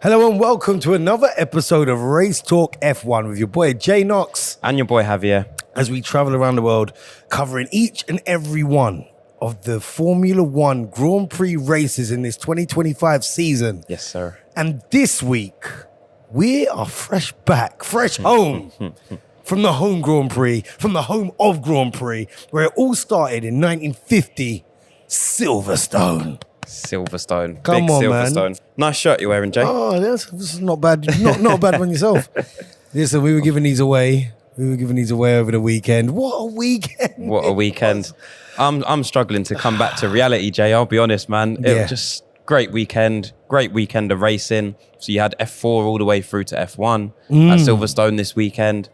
Hello and welcome to another episode of Race Talk F1 with your boy Jay Knox. And your boy Javier. As we travel around the world covering each and every one of the Formula One Grand Prix races in this 2025 season. Yes, sir. And this week, we are fresh home from the home Grand Prix, from the home of Grand Prix, where it all started in 1950, Silverstone. Silverstone. Come Big on, Silverstone. man. Nice shirt you're wearing, Jay. Oh, this is not bad. Not a bad one yourself. Listen, we were giving these away. Over the weekend. What a weekend! What a weekend. I'm struggling to come back to reality, Jay. I'll be honest, man. It was just great weekend of racing. So you had F4 all the way through to F1 at Silverstone this weekend.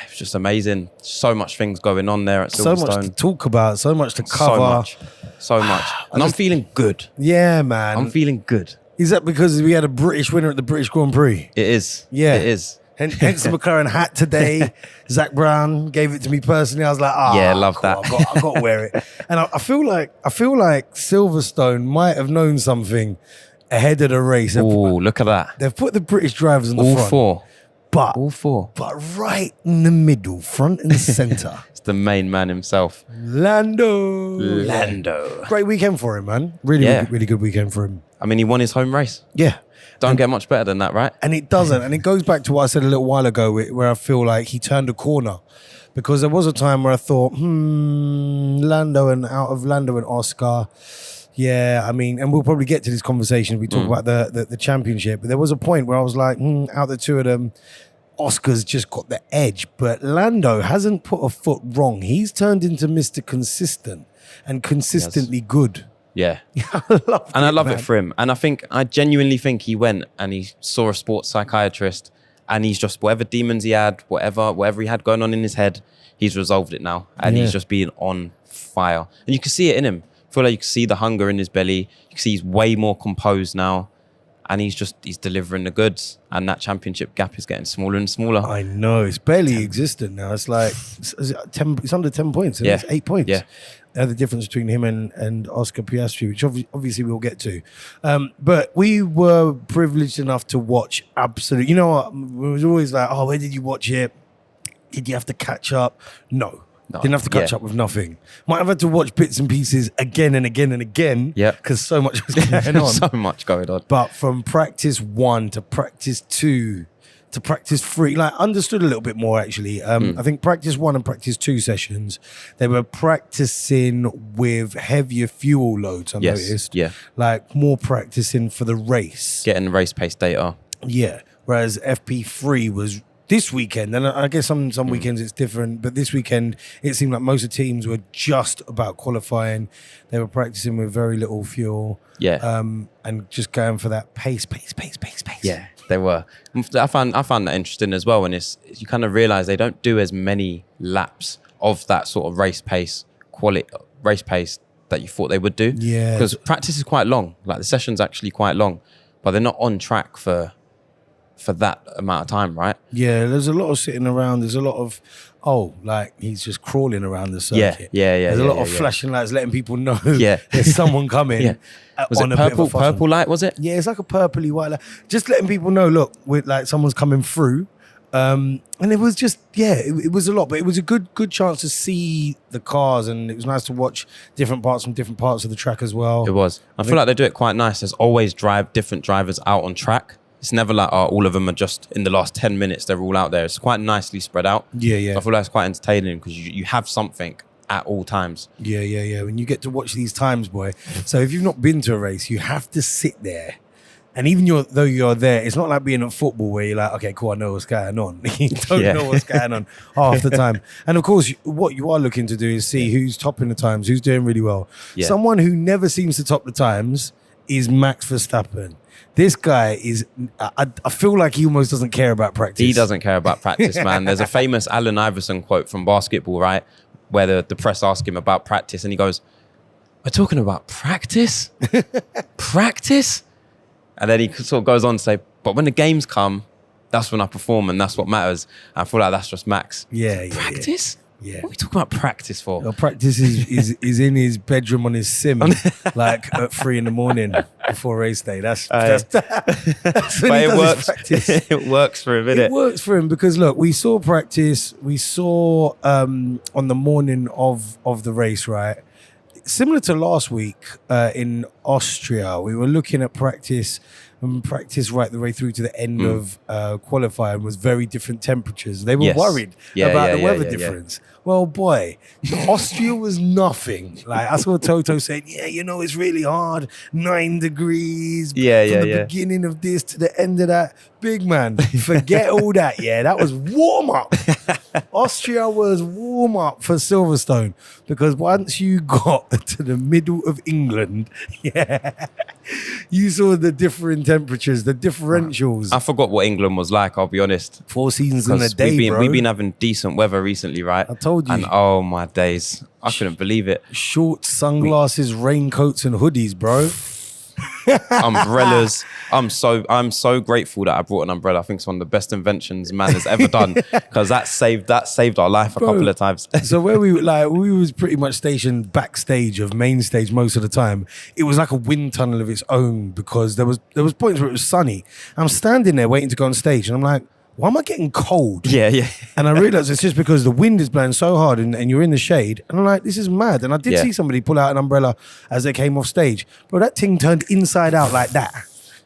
It was just amazing. So much things going on there at Silverstone. So much to talk about. So much to cover. So much. And I'm feeling good. Yeah, man. I'm feeling good. Is that because we had a British winner at the British Grand Prix? It is. Yeah. It is. Hence the McLaren hat today. Zach Brown gave it to me personally. I was like, yeah, love that. I got to wear it. And I feel like Silverstone might have known something ahead of the race. Oh, look at that. They've put the British drivers on the front. All four. But right in the middle, front and center. It's the main man himself. Lando. Great weekend for him, man. Really good weekend for him. I mean, he won his home race. Yeah. Don't get much better than that, right? And it doesn't. And it goes back to what I said a little while ago, where I feel like he turned a corner. Because there was a time where I thought, Lando and Oscar. Yeah, I mean, and we'll probably get to this conversation. We talk about the championship. But there was a point where I was like, out of the two of them, Oscar's just got the edge. But Lando hasn't put a foot wrong. He's turned into Mr. Consistent and consistently good. Yeah. I love it for him. And I genuinely think he went and he saw a sports psychiatrist and he's just, whatever demons he had, whatever he had going on in his head, he's resolved it now. And he's just being on fire. And you can see it in him. I feel like you can see the hunger in his belly. You can see he's way more composed now. And he's delivering the goods. And that championship gap is getting smaller and smaller. I know. It's barely existent now. It's like, it's under 10 points. It's 8 points. Yeah. The difference between him and Oscar Piastri, which obviously we'll get to. But we were privileged enough to watch absolutely. You know what? We was always like, oh, where did you watch it? Did you have to catch up? No. Didn't have to catch up with nothing. Might have had to watch bits and pieces again and again and again. Yeah. Because so much was going on. So much going on. But from practice 1 to practice 2 to practice 3, like understood a little bit more actually. I think practice 1 and practice 2 sessions, they were practicing with heavier fuel loads, I noticed. Yeah. Like more practicing for the race. Getting race pace data. Yeah. Whereas FP3 was this weekend, and I guess some weekends it's different, but this weekend it seemed like most of the teams were just about qualifying. They were practicing with very little fuel. Yeah. And just going for that pace. Yeah, they were. I found that interesting as well. And you kind of realize they don't do as many laps of that sort of race pace that you thought they would do. Yeah. Because practice is quite long. Like the session's actually quite long, but they're not on track for that amount of time, right? Yeah, there's a lot of sitting around. There's a lot of, like he's just crawling around the circuit. Yeah. There's a lot of flashing lights letting people know there's someone coming. Was it purple light, was it? Yeah, it's like a purpley white light. Just letting people know, look, with like someone's coming through. And it was just, it was a lot, but it was a good chance to see the cars, and it was nice to watch different parts from different parts of the track as well. It was. I feel like they do it quite nice. There's always different drivers out on track. It's never like, all of them are just in the last 10 minutes, they're all out there. It's quite nicely spread out. Yeah. So I feel like it's quite entertaining because you have something at all times. Yeah. When you get to watch these times, boy. So if you've not been to a race, you have to sit there. And even though you're there, it's not like being at football where you're like, okay, cool, I know what's going on. You don't know what's going on half the time. And of course, what you are looking to do is see who's topping the times, who's doing really well. Yeah. Someone who never seems to top the times is Max Verstappen. This guy is, I feel like he almost doesn't care about practice. He doesn't care about practice, man. There's a famous Allen Iverson quote from basketball, right? Where the press ask him about practice and he goes, we're talking about practice? Practice? And then he sort of goes on to say, but when the games come, that's when I perform and that's what matters. And I feel like that's just Max. Yeah. Practice? Yeah. What are we talking about practice for? Your practice is in his bedroom on his sim, like at 3 a.m. before race day. That's when But he it does works. his practice. It works for him, It innit? works for him because look, we saw practice. We saw on the morning of the race, right? Similar to last week in Austria, we were looking at practice. And practice right the way through to the end of qualifying was very different temperatures. They were Yes. worried Yeah, about yeah, the yeah, weather yeah, yeah. difference. Well, boy, Austria was nothing. Like I saw Toto saying, "Yeah, it's really hard. 9 degrees Yeah, from yeah, the yeah. beginning of this to the end of that." Big man, forget all that. Yeah, that was warm up. Austria was warm up for Silverstone because once you got to the middle of England, you saw the different temperatures, the differentials. I forgot what England was like, I'll be honest. 4 seasons in a 'Cause day, bro. we've been having decent weather recently, right? I told you. And oh my days, I couldn't believe it. Shorts, sunglasses, raincoats, and hoodies, bro. Umbrellas. I'm so grateful that I brought an umbrella. I think it's one of the best inventions man has ever done because that saved our life a couple of times. So where we was pretty much stationed backstage of main stage most of the time. It was like a wind tunnel of its own because there was points where it was sunny. I'm standing there waiting to go on stage, and I'm like, why am I getting cold? Yeah. And I realized it's just because the wind is blowing so hard and you're in the shade. And I'm like, this is mad. And I did see somebody pull out an umbrella as they came off stage. Bro, that thing turned inside out like that.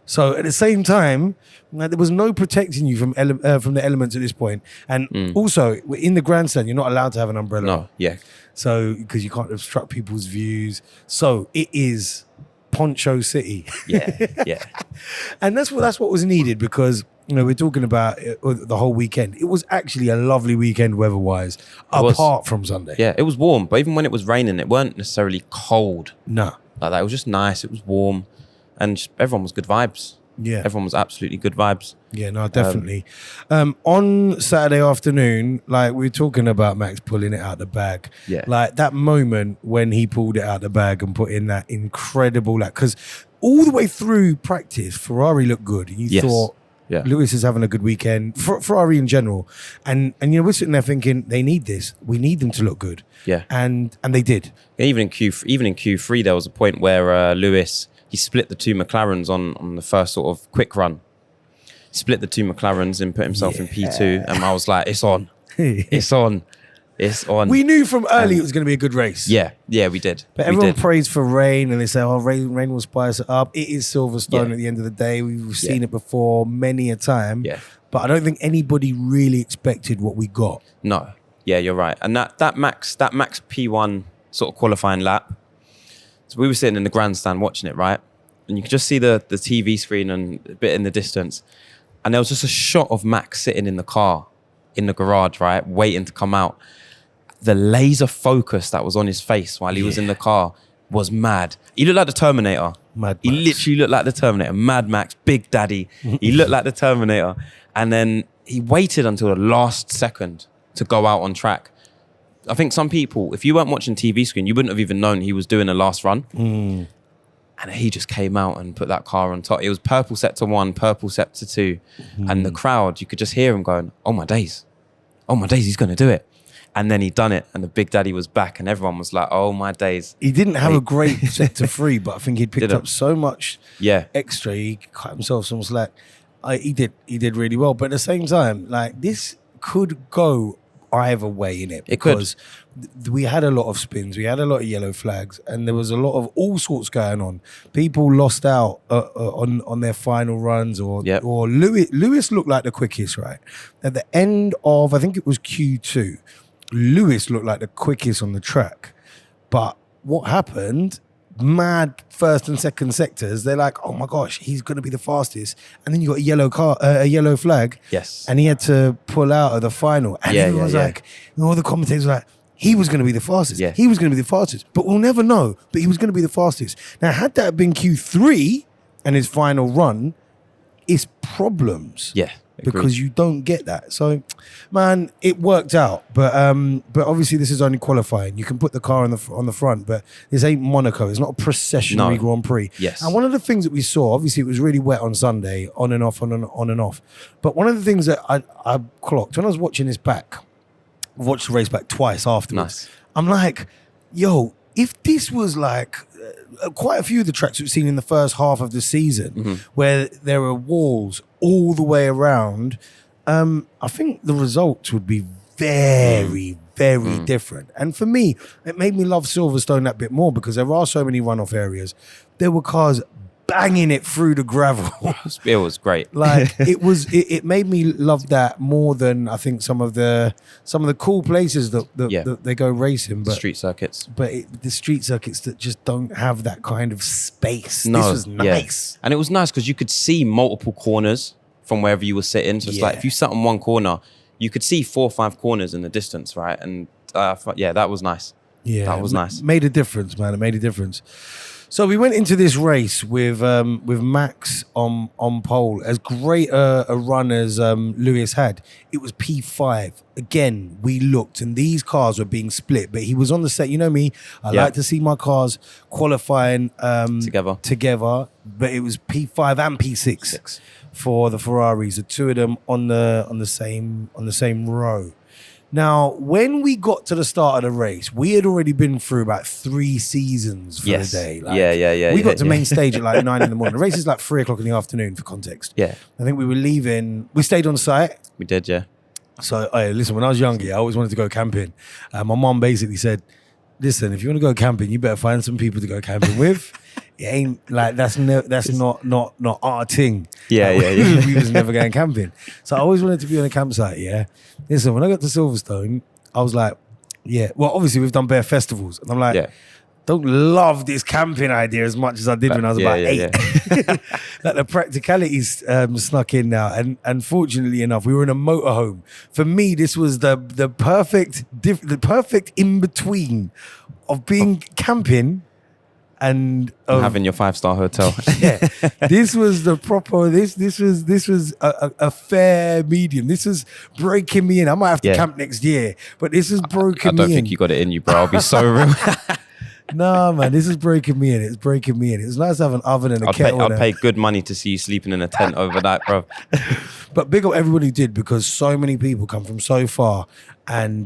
So at the same time, there was no protecting you from the elements at this point. And also, in the grandstand, you're not allowed to have an umbrella. No, yeah. So, because you can't obstruct people's views. So it is Poncho City. Yeah. And that's what was needed because we're talking about the whole weekend. It was actually a lovely weekend weather-wise, apart from Sunday. Yeah, it was warm, but even when it was raining, it weren't necessarily cold. No. Like that. It was just nice. It was warm, and everyone was good vibes. Yeah. Everyone was absolutely good vibes. Yeah, no, definitely. On Saturday afternoon, like we were talking about Max pulling it out the bag. Yeah. Like that moment when he pulled it out the bag and put in that incredible, because all the way through practice, Ferrari looked good. And you thought, Lewis is having a good weekend. Ferrari in general. And we're sitting there thinking, they need this. We need them to look good. Yeah. And they did. Even in Q3, there was a point where Lewis, he split the two McLarens on the first sort of quick run. Split the two McLarens and put himself in P2. And I was like, it's on. It's on. It's on. We knew from early it was going to be a good race. Yeah, we did. But everyone prays for rain and they say, rain will spice it up. It is Silverstone at the end of the day. We've seen it before many a time. Yeah. But I don't think anybody really expected what we got. No. Yeah, you're right. And that Max P1 sort of qualifying lap. So we were sitting in the grandstand watching it, right? And you could just see the TV screen and a bit in the distance. And there was just a shot of Max sitting in the car, in the garage, right? Waiting to come out. The laser focus that was on his face while he was in the car was mad. He looked like the Terminator. He literally looked like the Terminator. Mad Max, Big Daddy. He looked like the Terminator. And then he waited until the last second to go out on track. I think some people, if you weren't watching TV screen, you wouldn't have even known he was doing a last run. And he just came out and put that car on top. It was purple sector 1, purple sector 2. And the crowd, you could just hear him going, oh my days, he's going to do it. And then he done it, and the Big Daddy was back, and everyone was like, "Oh my days!" He didn't have a great sector 3, but I think he'd picked up so much extra. He cut himself some slack. He did really well, but at the same time, like this could go either way in it because we had a lot of spins, we had a lot of yellow flags, and there was a lot of all sorts going on. People lost out on their final runs, or Lewis looked like the quickest, right at the end of, I think it was Q2. Lewis looked like the quickest on the track, but what happened? Mad first and second sectors. They're like, oh my gosh, he's going to be the fastest, and then you got a yellow flag. Yes, and he had to pull out of the final, and everyone was like, all the commentators were like, he was going to be the fastest. Yeah. He was going to be the fastest, but we'll never know. But he was going to be the fastest. Now, had that been Q3 and his final run, it's problems. Yeah. Because you don't get that. So, man, it worked out. But obviously this is only qualifying. You can put the car on the front, but this ain't Monaco. It's not a processionary Grand Prix. Yes. And one of the things that we saw, obviously it was really wet on Sunday, on and off, on and off. But one of the things that I clocked when I was watching this back, watched the race back twice afterwards. Nice. I'm like, yo, if this was like quite a few of the tracks we've seen in the first half of the season, where there are walls all the way around, I think the results would be very, very different. And for me, it made me love Silverstone that bit more because there are so many runoff areas. There were cars banging it through the gravel. It was great. Like it made me love that more than I think some of the cool places that they go racing, but Street circuits. But the street circuits that just don't have that kind of space. No, This was nice. And it was nice because you could see multiple corners from wherever you were sitting. So it's like if you sat on one corner, you could see 4 or 5 corners in the distance, right? And that was nice. Yeah, that was nice. Made a difference, man. It made a difference. So we went into this race with Max on pole. As great a run as Lewis had, it was P5. Again, we looked and these cars were being split, but he was on the set. You know me, I like to see my cars qualifying together, but it was P5 and P6 for the Ferraris, the two of them on the same row. Now, when we got to the start of the race, we had already been through about 3 seasons for the day. Like, we got to main stage at like 9 in the morning. The race is like 3 o'clock in the afternoon for context. Yeah. I think we were leaving. We stayed on site. We did, yeah. So, listen, when I was younger, I always wanted to go camping. My mom basically said, listen, if you want to go camping, you better find some people to go camping with. It ain't like that's not our thing. Yeah. We was never going camping. So I always wanted to be on a campsite, yeah. Listen, when I got to Silverstone, I was like, well, obviously we've done bear festivals. And I'm like, don't love this camping idea as much as I did when I was about 8. Like the practicalities snuck in now. And fortunately enough, we were in a motorhome. For me, this was the perfect in between of being camping and having your 5-star hotel. This was the proper. This was a fair medium. This was breaking me in. I might have to camp next year, but this is breaking me in. I don't think you got it in you, bro. I'll be so real. No, man, this is breaking me in. It's breaking me in. It's nice to have an oven and a kettle. I'd pay good money to see you sleeping in a tent over that, bro. But big up everybody who did, because so many people come from so far, and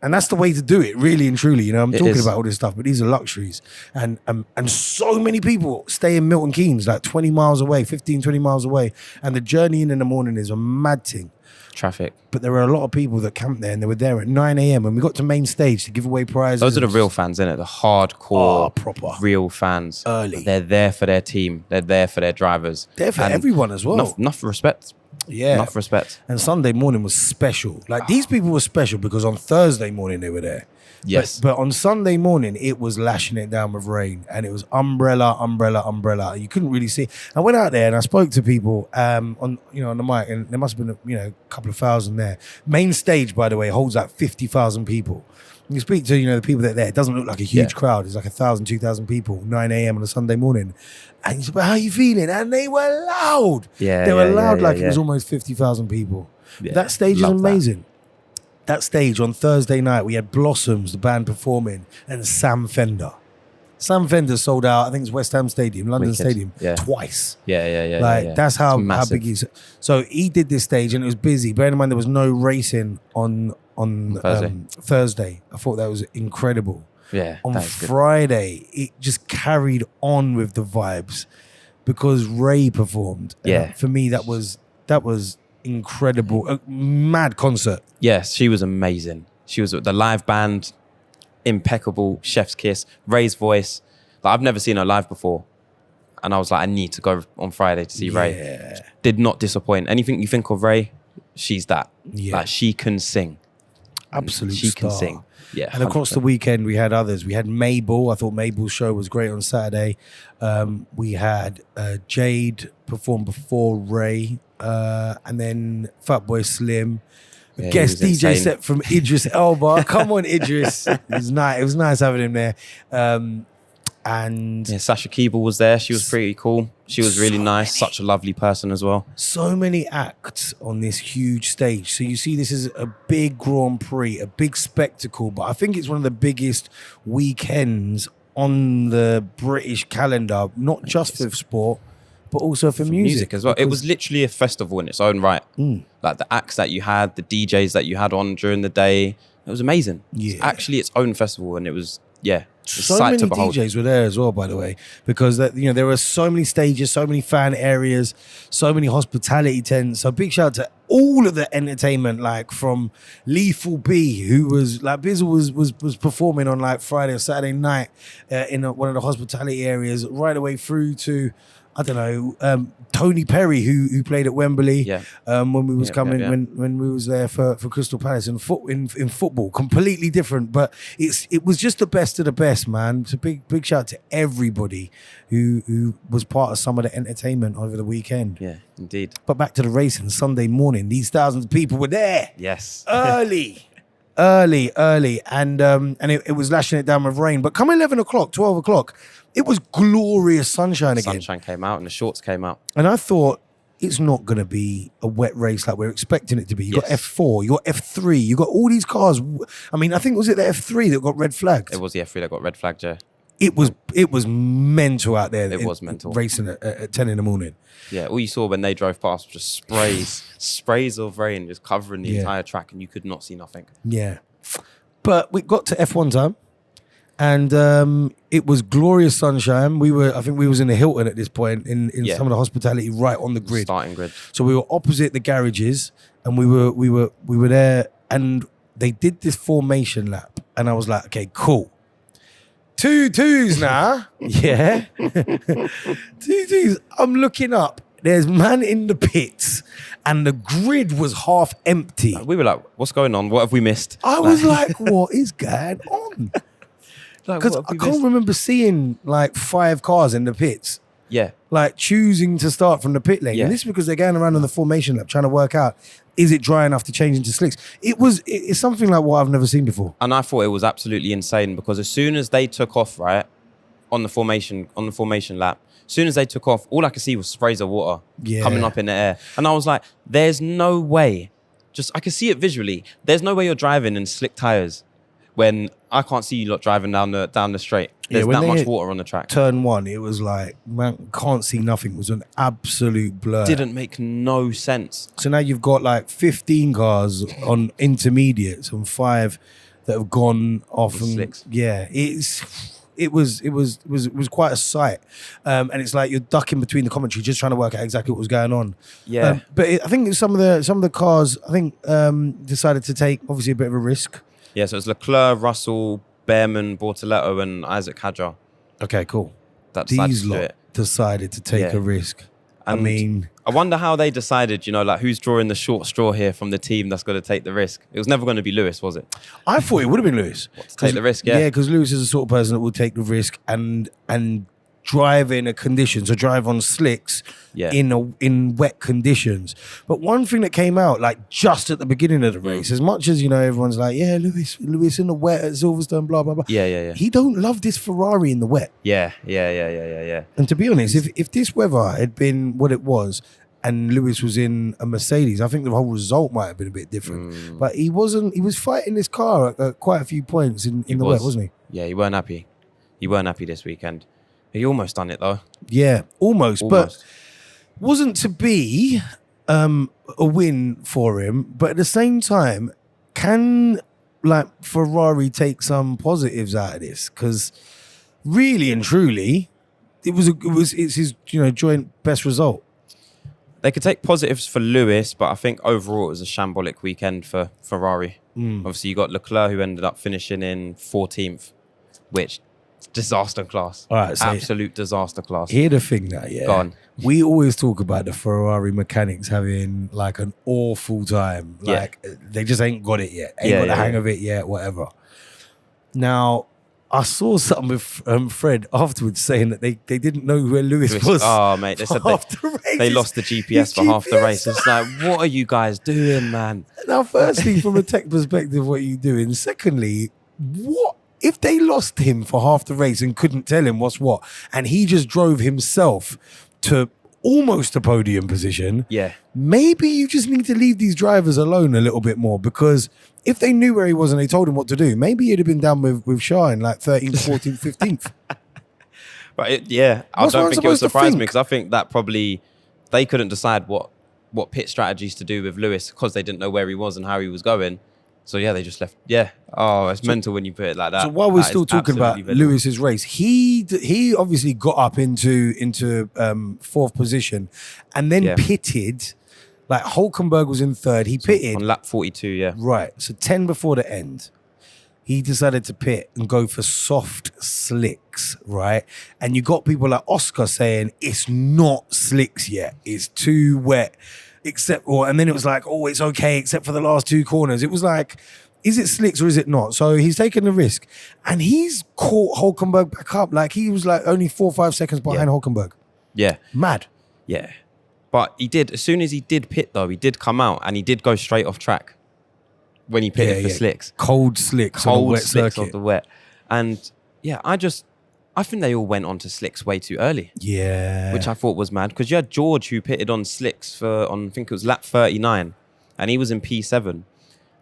that's the way to do it, really and truly. You know, I'm talking about all this stuff, but these are luxuries, and so many people stay in Milton Keynes, like 20 miles away, 15, 20 miles away, and the journey in the morning is a mad thing. Traffic. But there were a lot of people that camped there, and they were there at 9 a.m. when we got to main stage to give away prizes. Those are the real fans, innit? The hardcore, proper real fans. Early. They're there for their team. They're there for their drivers. They're for everyone as well. Enough respect. Yeah. Enough respect. And Sunday morning was special. Like, these people were special because on Thursday morning they were there. Yes. But on Sunday morning, it was lashing it down with rain, and it was umbrella. You couldn't really see. I went out there and I spoke to people on the mic, and there must have been a couple of thousand there. Main stage, by the way, holds like 50,000 people. You speak to the people that are there. It doesn't look like a huge crowd. It's like 1,000, 2,000 people, 9 a.m. on a Sunday morning. And you said, "But how are you feeling?" And they were loud. They were loud like it was almost 50,000 people. Yeah. That stage is amazing. That stage on Thursday night, we had Blossoms, the band performing, and Sam Fender. Sam Fender sold out, I think it's West Ham Stadium, London Stadium, twice. Yeah. That's how big he's. So he did this stage and it was busy. Bearing in mind there was no racing on Thursday. I thought that was incredible. Yeah. On Friday, it just carried on with the vibes because Ray performed. Yeah. For me, that was incredible. A mad concert. Yes, she was amazing. She was the live band, impeccable, chef's kiss, Ray's voice. Like, I've never seen her live before. And I was like, I need to go on Friday to see Ray. Did not disappoint. Anything you think of Ray, she's that. Yeah. Like, she can sing. Absolute She star. can sing. Yeah. And across 100%. The weekend, we had others. We had Mabel. I thought Mabel's show was great on Saturday. We had Jade perform before Ray. And then Fatboy Slim. Guest DJ set from Idris Elba. Come on, Idris. It was nice having him there. And Sasha Keeble was there. She was pretty cool. She was really nice. Such a lovely person as well. So many acts on this huge stage. So you see, this is a big Grand Prix, a big spectacle. But I think it's one of the biggest weekends on the British calendar, not just for sport, but also for music as well. It was literally a festival in its own right. Like the acts that you had, the DJs that you had on during the day, it was amazing. Yeah. It's actually its own festival, and it was so many DJs were there as well, by the way, because there were so many stages, so many fan areas, so many hospitality tents. So big shout out to all of the entertainment, like from Lethal B, who was like Bizzle was performing on like Friday or Saturday night in one of the hospitality areas, right away through to, I don't know, Tony Perry, who played at Wembley when we was coming when we was there for Crystal Palace in football, completely different, but it was just the best of the best, man. So big shout out to everybody who was part of some of the entertainment over the weekend. Yeah, indeed. But back to the racing, Sunday morning, these thousands of people were there. Yes, early, and it was lashing it down with rain. But come 11 o'clock, 12 o'clock. It was glorious sunshine again. Sunshine came out and the shorts came out. And I thought, it's not going to be a wet race like we're expecting it to be. You got F4, you got F3, you got all these cars. I mean, I think, was it the F3 that got red flagged? It was the F3 that got red flagged, yeah. It was mental out there. It was mental. Racing at 10 in the morning. Yeah, all you saw when they drove past was just sprays of rain just covering the entire track, and you could not see nothing. Yeah. But we got to F1 time. And it was glorious sunshine. I think we was in the Hilton at this point in some of the hospitality right on the grid. Starting grid. So we were opposite the garages, and we were there, and they did this formation lap, and I was like, okay, cool. 2-2s now. Yeah. 2-2s. I'm looking up. There's man in the pits, and the grid was half empty. We were like, what's going on? What have we missed? I was like, what is going on? Because I can't remember seeing like 5 cars in the pits. Yeah. Like choosing to start from the pit lane. Yeah. And this is because they're going around on the formation lap trying to work out, is it dry enough to change into slicks? It's something like what I've never seen before. And I thought it was absolutely insane, because as soon as they took off, right, on the formation lap, as soon as they took off, all I could see was sprays of water coming up in the air. And I was like, there's no way. I could see it visually. There's no way you're driving in slick tires when I can't see you lot driving down the straight. There's that much water on the track. Turn 1, it was like, man, can't see nothing. It was an absolute blur. Didn't make no sense. So now you've got like 15 cars on intermediates and 5 that have gone off. And, slicks. Yeah, it was quite a sight. And it's like you're ducking between the commentary, just trying to work out exactly what was going on. Yeah. But I think some of the cars, I think, decided to take obviously a bit of a risk. Yeah, so it was Leclerc, Russell, Behrman, Bortoletto, and Isaac Hadjar. Okay, cool. These lot decided to take a risk. And I mean, I wonder how they decided, like who's drawing the short straw here from the team that's going to take the risk. It was never going to be Lewis, was it? I thought it would have been Lewis. To take the risk, yeah. Yeah, because Lewis is the sort of person that will take the risk and drive in a condition, so drive on slicks in wet conditions. But one thing that came out like just at the beginning of the race, as much as everyone's like, yeah, Lewis in the wet at Silverstone, blah blah blah. Yeah. He don't love this Ferrari in the wet. Yeah. And to be honest, if this weather had been what it was, and Lewis was in a Mercedes, I think the whole result might have been a bit different. But he wasn't. He was fighting this car at quite a few points in the wet, wasn't he? Yeah, you weren't happy. You weren't happy this weekend. He almost done it though. Yeah, almost. But wasn't to be a win for him. But at the same time, can like Ferrari take some positives out of this? Because really and truly, it's his joint best result. They could take positives for Lewis, but I think overall it was a shambolic weekend for Ferrari. Obviously, you got Leclerc, who ended up finishing in 14th, which disaster class. All right, so absolute disaster class. Here's the thing now, Go on. We always talk about the Ferrari mechanics having like an awful time. Like they just ain't got it yet. Ain't got the hang of it yet, whatever. Now, I saw something with Fred afterwards saying that they didn't know where Lewis was. Oh, mate, they said they lost the GPS for half the race. It's like, what are you guys doing, man? Now, firstly, from a tech perspective, what are you doing? Secondly, what if they lost him for half the race and couldn't tell him what's what, and he just drove himself to almost a podium position? Yeah. Maybe you just need to leave these drivers alone a little bit more, because if they knew where he was and they told him what to do, maybe he'd have been down with Shah in like 13th, 14th, 15th. But I What's don't one think it would supposed to surprise me think? because I think that probably they couldn't decide what pit strategies to do with Lewis because they didn't know where he was and how he was going. So yeah, they just left. Yeah. Oh, it's mental when you put it like that. So while we're That still is talking about absolutely mental. Lewis's race, he obviously got up into fourth position, and then Yeah. pitted. Like Hulkenberg was in third, he pitted on lap 42. Yeah. right. So 10 before the end, he decided to pit and go for soft slicks, right? And you got people like Oscar saying it's not slicks yet, it's too wet. And then it was like, oh, it's okay, except for the last two corners. It was like, is it slicks or is it not? So he's taking the risk. And he's caught Hulkenberg back up. Like he was like only 4 or 5 seconds behind Hulkenberg. Yeah. Mad. Yeah. But he did, as soon as he did pit though, he did come out and he did go straight off track when he pitted for slicks. Cold slicks on the wet slicks circuit. of the wet. And yeah, I think they all went on to slicks way too early. Yeah. Which I thought was mad because you had George who pitted on slicks I think it was lap 39 and he was in P7. And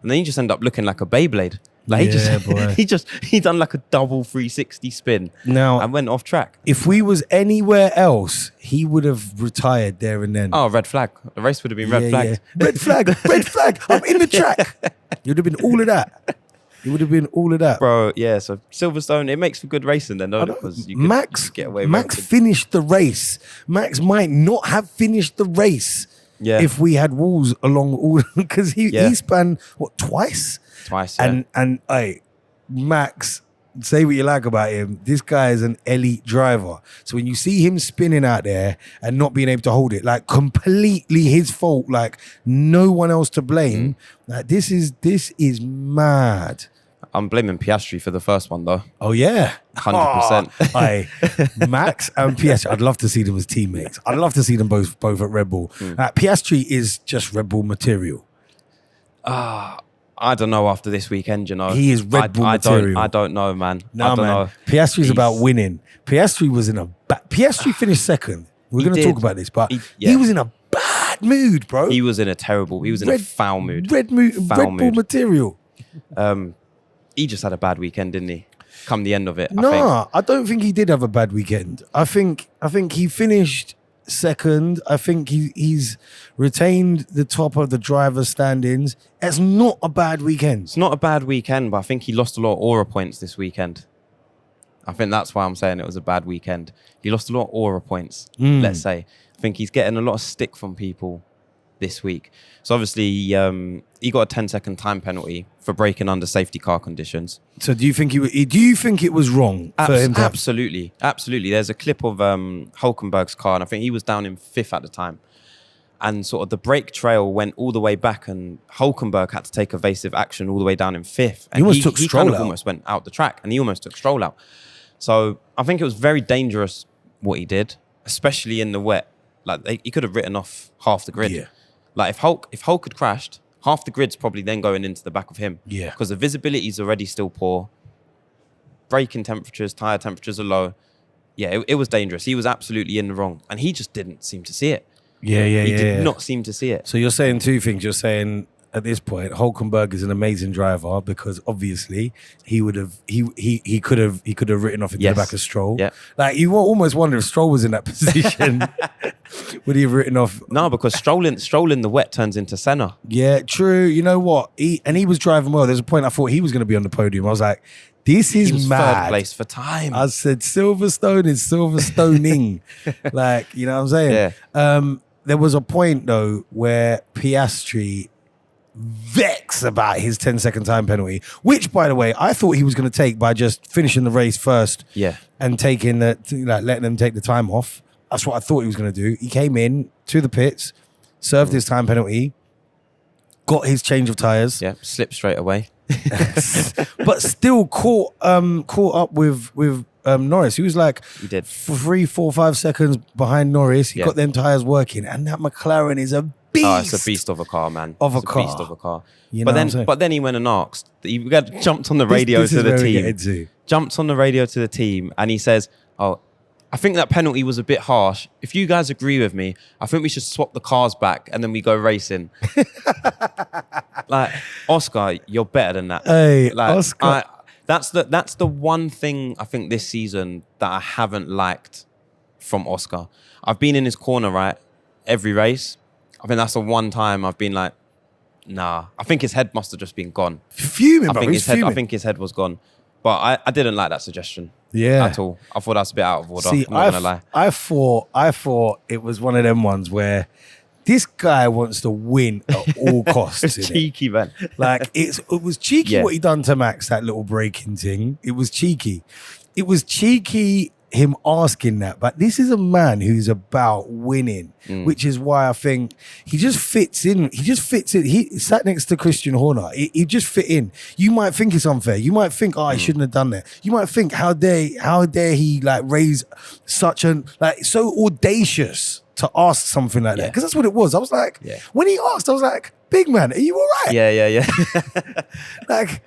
then he just ended up looking like a Beyblade. Like boy. he done like a double 360 spin Now, and went off track. if we was anywhere else, he would have retired there and then. Oh, red flag. The race would have been red flagged. Yeah. Red flag, red flag. I'm in the track. It would have been all of that. It would have been all of that. Bro, yeah, so Silverstone, it makes for good racing then, though, because you could get away with Max it. finished the race. Max might not have finished the race if we had walls along all, because he spun, what, twice? Twice, yeah. And Max, say what you like about him, this guy is an elite driver. So when you see him spinning out there and not being able to hold it, like completely his fault, like no one else to blame. Like this is mad. I'm blaming Piastri for the first one, though. Oh yeah, 100%. Max and Piastri. I'd love to see them as teammates. I'd love to see them both at Red Bull. Piastri is just Red Bull material. I don't know after this weekend, you know. He is Red Bull material. I don't know, man. No, I don't man. know. Piastri's about winning. Piastri was in a Piastri finished second. We're going to talk about this, but he was in a bad mood, bro. He was in a foul mood. Red Bull material. He just had a bad weekend, didn't he? Come the end of it, I don't think he did have a bad weekend. I think he finished second. I think he's retained the top of the driver's standings. It's not a bad weekend. It's not a bad weekend, but I think he lost a lot of aura points this weekend. I think that's why I'm saying it was a bad weekend. He lost a lot of aura points, let's say. I think he's getting a lot of stick from people this week. So obviously he got a 10-second time penalty for braking under safety car conditions. So do you think it was wrong for him to Absolutely. There's a clip of Hulkenberg's car, and I think he was down in fifth at the time. And sort of the brake trail went all the way back, and Hulkenberg had to take evasive action all the way down in fifth. And he kind of almost went out the track, and he almost took Stroll out. So I think it was very dangerous what he did, especially in the wet. Like he could have written off half the grid. Yeah. Like if Hulk had crashed, half the grid's probably then going into the back of him. Yeah. Because the visibility is already still poor. Braking temperatures, tyre temperatures are low. Yeah, it was dangerous. He was absolutely in the wrong. And he just didn't seem to see it. He did not seem to see it. So you're saying two things. You're saying at this point, Hulkenberg is an amazing driver because obviously he could have written off into the back of Stroll. Yeah. Like you almost wonder if Stroll was in that position, would he have written off? No, because Stroll in the wet turns into Senna. Yeah, true. You know what? He was driving well. There's a point I thought he was going to be on the podium. I was like, this is he was mad. Third place for time. I said Silverstone is Silverstoning. Like, you know what I'm saying? Yeah. There was a point though where Piastri vexed about his 10-second time penalty, which, by the way, I thought he was going to take by just finishing the race first, and taking letting them take the time off. That's what I thought he was going to do. He came in to the pits, served his time penalty, got his change of tires, slipped straight away, but still caught up with Norris. He was like 3, 4, 5 seconds behind Norris. He got them tires working, and that McLaren is a beast. Oh, it's a beast of a car, man. Beast of a car. You know but then he went and asked. He jumped on the radio to the team. Jumped on the radio to the team, and he says, "Oh, I think that penalty was a bit harsh. If you guys agree with me, I think we should swap the cars back and then we go racing." Like, Oscar, you're better than that. Hey, like, Oscar. That's the one thing I think this season that I haven't liked from Oscar. I've been in his corner, right, every race. I think that's the one time I've been like, nah. I think his head must have just been gone. Fuming, bro. I think his head was gone. But I didn't like that suggestion. Yeah. At all. I thought that's a bit out of order. See, I'm not gonna lie. I thought it was one of them ones where this guy wants to win at all costs. Cheeky, man. Like it was cheeky what he done to Max, that little breaking thing. It was cheeky. It was cheeky him asking that, but this is a man who's about winning, which is why I think he just fits in. He sat next to Christian Horner. He just fit in. You might think it's unfair. You might think, oh, he shouldn't have done that. You might think, how dare he like raise such an like so audacious to ask something like that, because that's what it was. I was like, when he asked, I was like, big man, are you all right? Yeah. like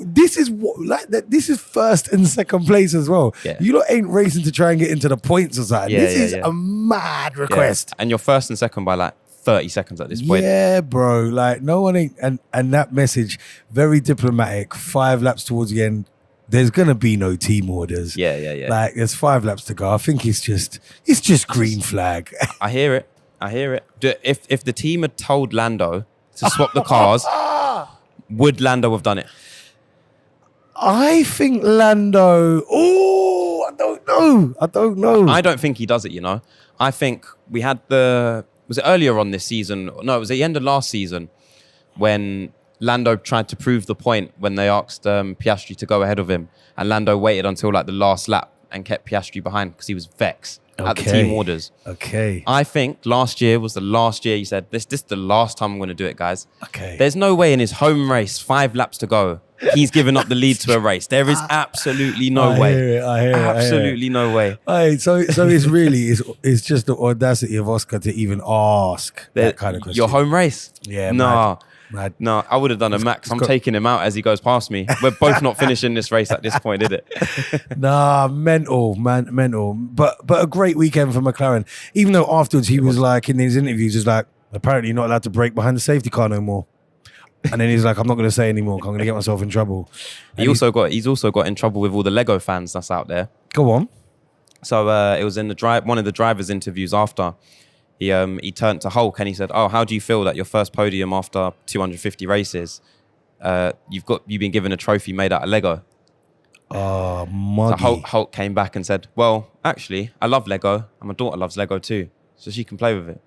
this is what this is first and second place as well. Yeah. You lot ain't racing to try and get into the points or something. This is a mad request. And you're first and second by like 30 seconds at this point. Yeah, bro. Like no one ain't and that message, very diplomatic, 5 laps towards the end. There's gonna be no team orders. Yeah. Like there's 5 laps to go. I think it's just green flag. I hear it. If the team had told Lando to swap the cars, would Lando have done it? I think Lando. Oh, I don't know. I don't think he does it. You know, I think we had was it earlier on this season? No, it was at the end of last season when Lando tried to prove the point when they asked Piastri to go ahead of him, and Lando waited until like the last lap and kept Piastri behind because he was vexed at the team orders. Okay. I think last year was the last year he said, this is the last time I'm going to do it, guys. Okay. There's no way in his home race, 5 laps to go, he's given up the lead to a race. There is absolutely no way. I hear it. Absolutely no way. So it's really it's just the audacity of Oscar to even ask that kind of question. Your home race? Yeah. No. Mad. No, I would have done a Max. I'm taking him out as he goes past me. We're both not finishing this race at this point, is it? Nah, mental. But a great weekend for McLaren. Even though afterwards he was like in his interviews, he's like, apparently you're not allowed to brake behind the safety car no more. And then he's like, I'm not going to say anymore. I'm going to get myself in trouble. He's also got in trouble with all the Lego fans that's out there. Go on. So it was in one of the drivers' interviews after. He turned to Hulk and he said, "Oh, how do you feel that your first podium after 250 races, you've been given a trophy made out of Lego?" Oh, muggy. So Hulk came back and said, "Well, actually, I love Lego, and my daughter loves Lego too, so she can play with it."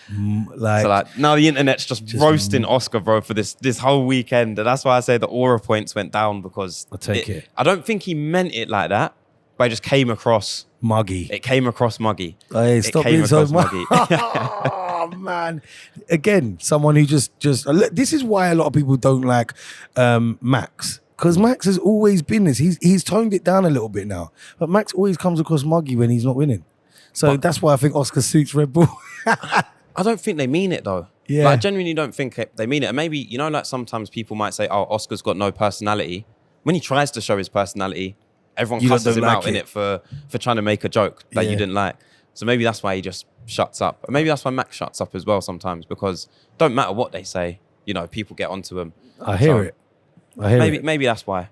So now the internet's just roasting Oscar, bro, for this whole weekend, and that's why I say the aura points went down, because I'll take it. I don't think he meant it like that, but it just came across muggy. It came across muggy. Hey, stop being so muggy. Oh man! Again, someone who just. This is why a lot of people don't like Max, because Max has always been this. He's toned it down a little bit now, but Max always comes across muggy when he's not winning. So that's why I think Oscar suits Red Bull. I don't think they mean it though. Yeah. Like, I genuinely don't think they mean it. And maybe, you know, like sometimes people might say, "Oh, Oscar's got no personality." When he tries to show his personality, everyone cusses him out in it for trying to make a joke that you didn't like. So maybe that's why he just shuts up. And maybe that's why Max shuts up as well sometimes, because don't matter what they say, you know, people get onto him. I hear it. Maybe that's why.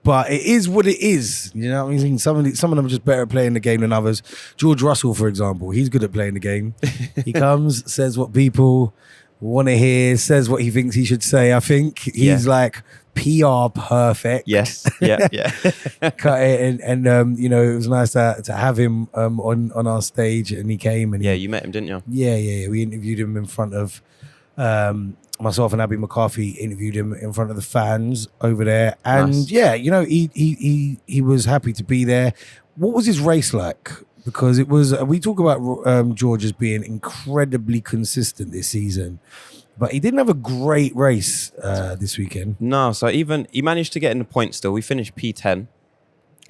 But it is what it is. You know what I mean? Some of them are just better at playing the game than others. George Russell, for example, he's good at playing the game. He comes, says what people want to hear, says what he thinks he should say. I think he's like PR perfect. Yes. Yeah. Cut it, and you know, it was nice to have him on our stage, and he came. And you met him, didn't you? Yeah. We interviewed him in front of myself and Abby McCarthy. Interviewed him in front of the fans over there, and nice. you know, he was happy to be there. What was his race like? Because it was, we talk about George as being incredibly consistent this season, but he didn't have a great race this weekend. No, so even he managed to get in the points still. We finished P10,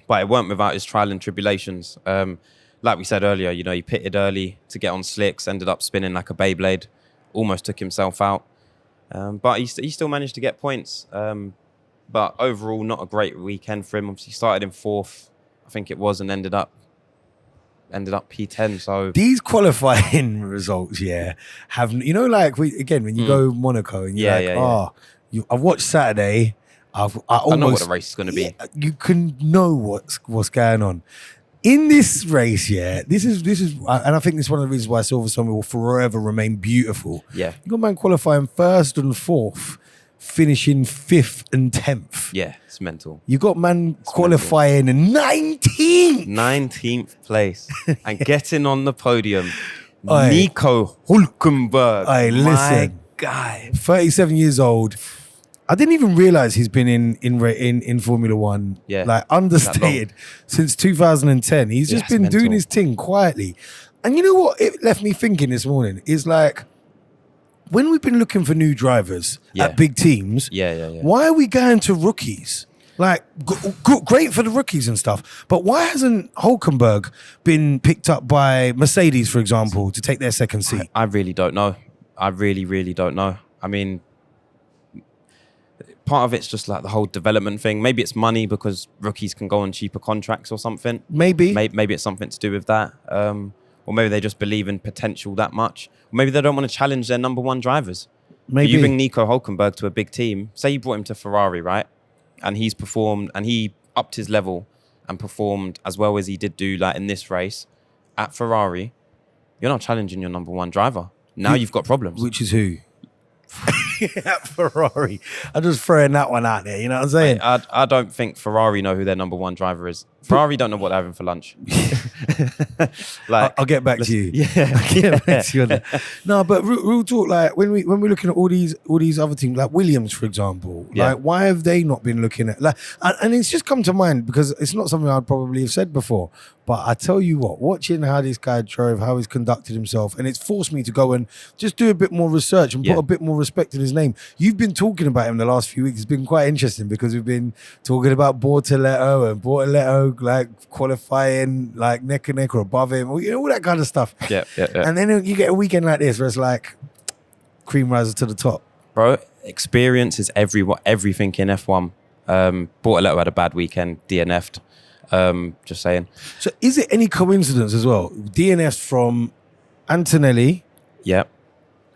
but it weren't without his trial and tribulations. Like we said earlier, you know, he pitted early to get on slicks, ended up spinning like a Beyblade, almost took himself out. But he still managed to get points. But overall, not a great weekend for him. Obviously, he started in 4th, I think it was, and ended up P10. So these qualifying results, have, you know, like when you go Monaco and you're I've watched Saturday, I I know what almost the race is going to be. you can know what's going on in this race. Yeah, this is, and I think this is one of the reasons why Silverstone will forever remain beautiful. Yeah. You got man qualifying 1st and 4th, finishing 5th and 10th. Yeah, it's mental. You got man qualifying 19th. 19th place and getting on the podium. Aye. Nico Hülkenberg. Aye, My listen. guy. 37 years old. I didn't even realize he's been in Formula One, Yeah, like understated, since 2010. He's just been mental. doing his thing quietly. And you know what? It left me thinking this morning is like, when we've been looking for new drivers at big teams, Why why are we going to rookies? Like, great for the rookies and stuff, but why hasn't Hülkenberg been picked up by Mercedes, for example, to take their second seat? I really don't know. I really, really don't know. I mean, part of it's just like the whole development thing. Maybe it's money because rookies can go on cheaper contracts or something. Maybe it's something to do with that. Or maybe they just believe in potential that much. Or maybe they don't want to challenge their number one drivers. Maybe You bring Nico Hülkenberg to a big team. Say you brought him to Ferrari, right? And he's performed and he upped his level and performed as well as he did do like in this race at Ferrari. You're not challenging your number one driver. Now you've got problems. Which is who? Ferrari. I'm just throwing that one out there. You know what I'm saying? I don't think Ferrari know who their number one driver is. Ferrari don't know what they're having for lunch. Like, I'll get back to you. Yeah, I'll get back to you on that. No, but real talk. Like when we're looking at all these other teams, like Williams, for example. Yeah. Like why have they not been looking at like? And it's just come to mind because it's not something I'd probably have said before. But I tell you what, watching how this guy drove, how he's conducted himself, and it's forced me to go and just do a bit more research and put a bit more respect in his name. You've been talking about him the last few weeks. It's been quite interesting because we've been talking about Bortoleto and Bortoleto like qualifying like neck and neck or above him, or you know, all that kind of stuff. Yeah. And then you get a weekend like this where it's like cream rises to the top. Bro, experience is everything in F1. Bortoleto had a bad weekend, DNF'd. Just saying. So is it any coincidence as well? DNFs from Antonelli, Yeah.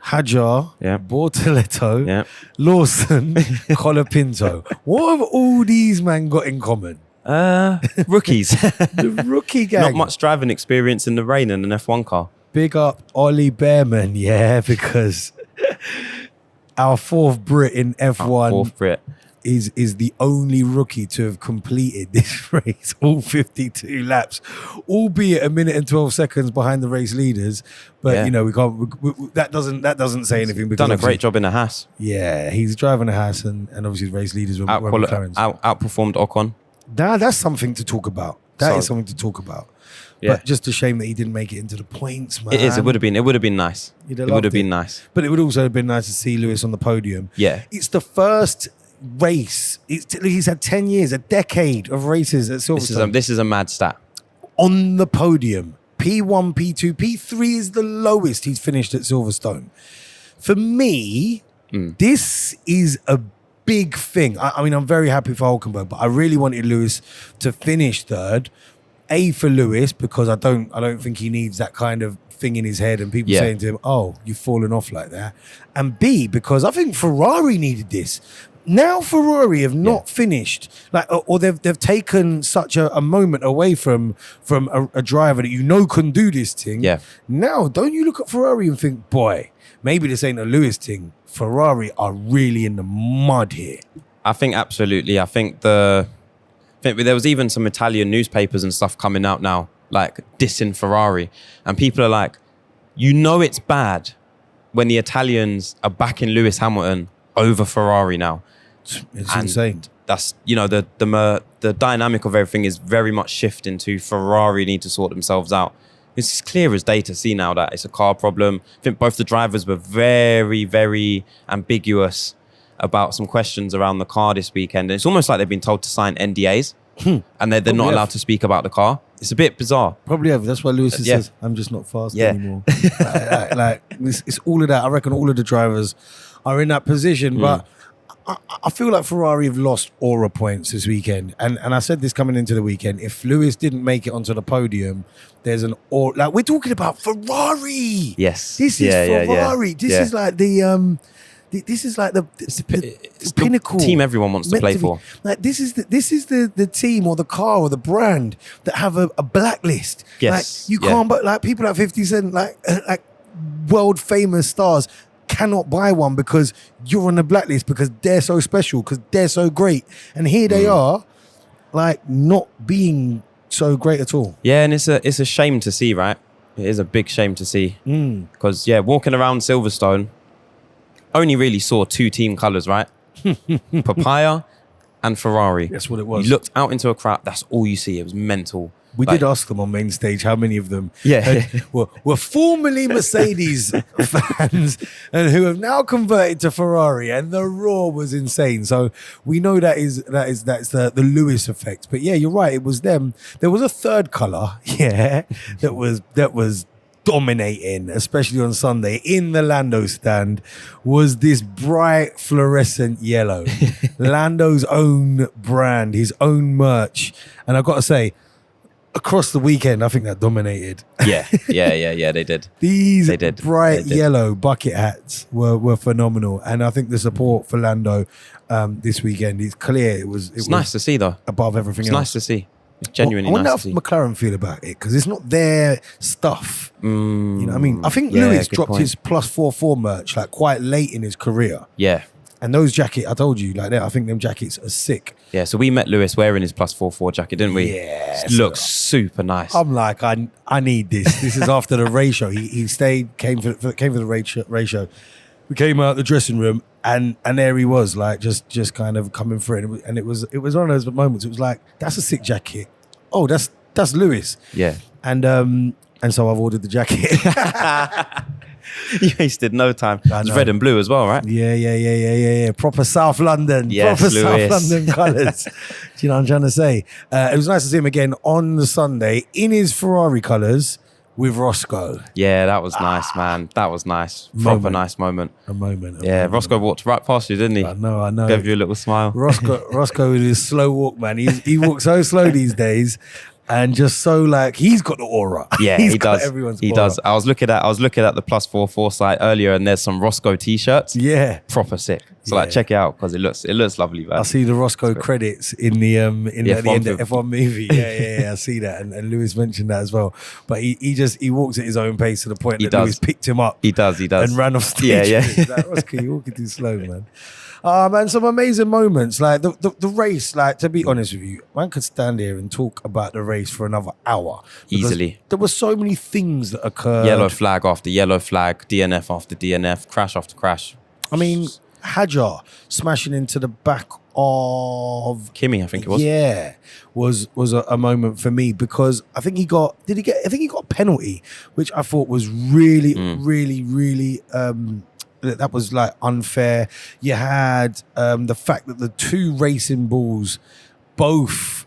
Hajar, Yeah. Bortoleto, Yeah. Lawson, Colapinto. What have all these men got in common? Rookies. The rookie gang. Not much driving experience in the rain in an F1 car. Big up Ollie Behrman, yeah, because our fourth Brit in F1 Fourth Brit. is the only rookie to have completed this race, all 52 laps, albeit a minute and 12 seconds behind the race leaders. But you know, we can't. That doesn't say anything. Because Done a great job in a Haas. Yeah, he's driving a Haas, and obviously the race leaders were McLarens. Outperformed Ocon. That's something to talk about. That is something to talk about. Yeah. But just a shame that he didn't make it into the points, man. It is. It would have been nice. You'd It would have been nice. But it would also have been nice to see Lewis on the podium. Yeah. It's the first race. He's had 10 years, a decade of races at Silverstone. This is a mad stat. On the podium. P1, P2, P3 is the lowest he's finished at Silverstone. For me, this is a big thing. I mean, I'm very happy for Hülkenberg, but I really wanted Lewis to finish third. A, for Lewis, because I don't think he needs that kind of thing in his head and people saying to him, oh, you've fallen off like that. And B, because I think Ferrari needed this. Now Ferrari have not finished, like, or they've taken such a moment away from a driver that you know can do this thing. Yeah. Now, don't you look at Ferrari and think, boy, maybe this ain't a Lewis thing. Ferrari are really in the mud here. I think absolutely. I think there was even some Italian newspapers and stuff coming out now, like dissing Ferrari, and people are like, you know, it's bad when the Italians are backing Lewis Hamilton over Ferrari now. It's insane. That's, you know, the dynamic of everything is very much shifting to Ferrari need to sort themselves out. It's clear as day to see now that it's a car problem. I think both the drivers were very, very ambiguous about some questions around the car this weekend. And it's almost like they've been told to sign NDAs and they're not allowed to speak about the car. It's a bit bizarre. Probably have. That's why Lewis says, I'm just not fast anymore. like it's all of that. I reckon all of the drivers are in that position. But I feel like Ferrari have lost aura points this weekend. And I said this coming into the weekend. If Lewis didn't make it onto the podium, there's an aura. Like, we're talking about Ferrari. Yes. This is Ferrari. This is like the this is like the It's the pinnacle team everyone wants to meant play be. for. Like this is the team or the car or the brand that have a blacklist. Yes, Like you yeah. can't, but like people like 50 Cent, like world famous stars cannot buy one because you're on the blacklist because they're so special, because they're so great. And here they are, like not being so great at all. Yeah, and it's a shame to see, right? It is a big shame to see. Because, walking around Silverstone, only really saw two team colours, right? Papaya and Ferrari. That's what it was. You looked out into a crowd, that's all you see. It was mental. We did ask them on main stage how many of them were formerly Mercedes fans and who have now converted to Ferrari, and the roar was insane. So we know that's the Lewis effect. But yeah, you're right. It was them. There was a third color, that was dominating, especially on Sunday in the Lando stand, was this bright fluorescent yellow. Lando's own brand, his own merch, and I've got to say, across the weekend, I think that dominated. Yeah, they did. These They did. bright They did. yellow bucket hats were phenomenal. And I think the support for Lando this weekend is clear. It was Nice to see, though. above everything It's else. nice to see. It's genuinely I wonder nice to how see. McLaren feel about it, because it's not their stuff. You know what I mean? I think yeah, Lewis good dropped point. his plus 44 merch like quite late in his career. Yeah. And those jackets, I told you, like that, I think them jackets are sick. Yeah, so we met Lewis wearing his plus 44 jacket, didn't we? Yes. Looks super nice. I'm like, I need this. This is after the race show. He came for the race show. We came out the dressing room, and there he was, like just kind of coming through, and it was one of those moments. It was like, that's a sick jacket. Oh, that's Lewis. Yeah. And so I've ordered the jacket. You wasted no time. I It's know. red and blue as well, right? Yeah. Proper South London. Yes, Proper Lewis. South London colours. Do you know what I'm trying to say? It was nice to see him again on the Sunday in his Ferrari colours with Roscoe. Yeah, that was nice, man. That was nice. Proper Moment. nice moment. A moment. Yeah, Roscoe walked right past you, didn't he? I know. Gave you a little smile. Roscoe with his slow walk, man. He walks so slow these days, and just so like he's got the aura. Yeah, He's he got does. Everyone's He aura. does. I was looking at the plus 44 site earlier, and there's some Roscoe t-shirts. Yeah. Proper sick. So like, Yeah. check it out because it looks lovely, man. I see the Roscoe credits in the at the F1 end of film. F1 movie. Yeah. I see that, and Lewis mentioned that as well. But he walks at his own pace to the point He that does. Lewis picked him up. He does. And ran off stage. Yeah. Like, Roscoe, you're walking too slow, man. Man, some amazing moments. Like the race, like to be honest with you, man could stand here and talk about the race for another hour. because Easily. There were so many things that occurred. Yellow flag after yellow flag, DNF after DNF, crash after crash. I mean, Hajar smashing into the back of Kimi, I think it was. Yeah, was a moment for me because I think he got a penalty, which I thought was really that was like unfair. You had the fact that the two racing bulls both,